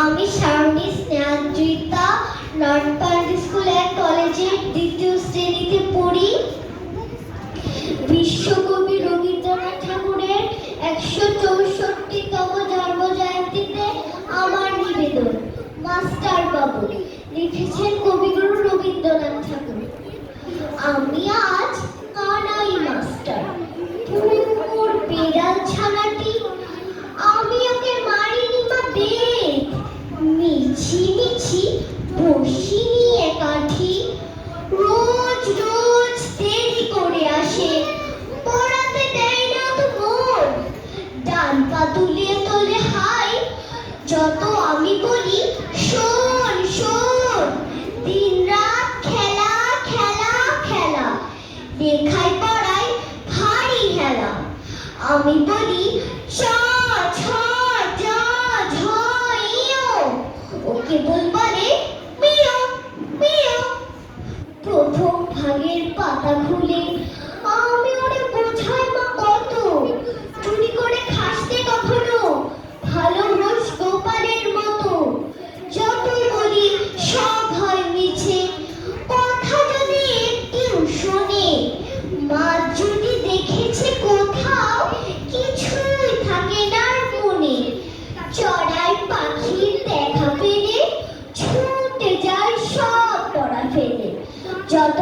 আমি Sharmin Snehadrita north park school and কলেজের দ্বিতীয় শ্রেণীতে পড়ি। বিশ্বকবি রবীন্দ্রনাথ ঠাকুরের ১৬৪তম জন্ম জয়ন্তীতে আমার নিবেদন। মাস্টার বাবু লিখেছেন কবিগুরু রবীন্দ্রনাথ ঠাকুর। আমি আজ কানাই মাস্টার, পুকুর বেড়াল ছানাটি, আমি ওকে মারিনি মা বেত, মিছি মিছি বসিনি একাঠি। রোজ রোজ দেরি করে আসে, পড়াতে দেয় না তো মন, ডান পা তুলিয়ে তোলে হাই, যত আমি বলি শোন শোন। দিন রাত খেলা খেলা খেলা, লেখায় পড়ায় ভারী হেলা। আমি বলি চ ছ জ ঝ ইয়, ও কেবল বলে মিয় মিয়। প্রথম ভাগের পাতা খুলে আমি ওরে বোঝাই মা কত, চুরি করে খাসতে কখনো ভালো রোজ গোপালের মতো। যতই বলি সব হয় মিছে, কথা যদি একটু শোনে, মা যদি দেখেছে কোথাও কিছুই থাকে না মনে। চড়াই পাখির দেখা পেলে ছুটে যায় সব পড়া ফেলে, যত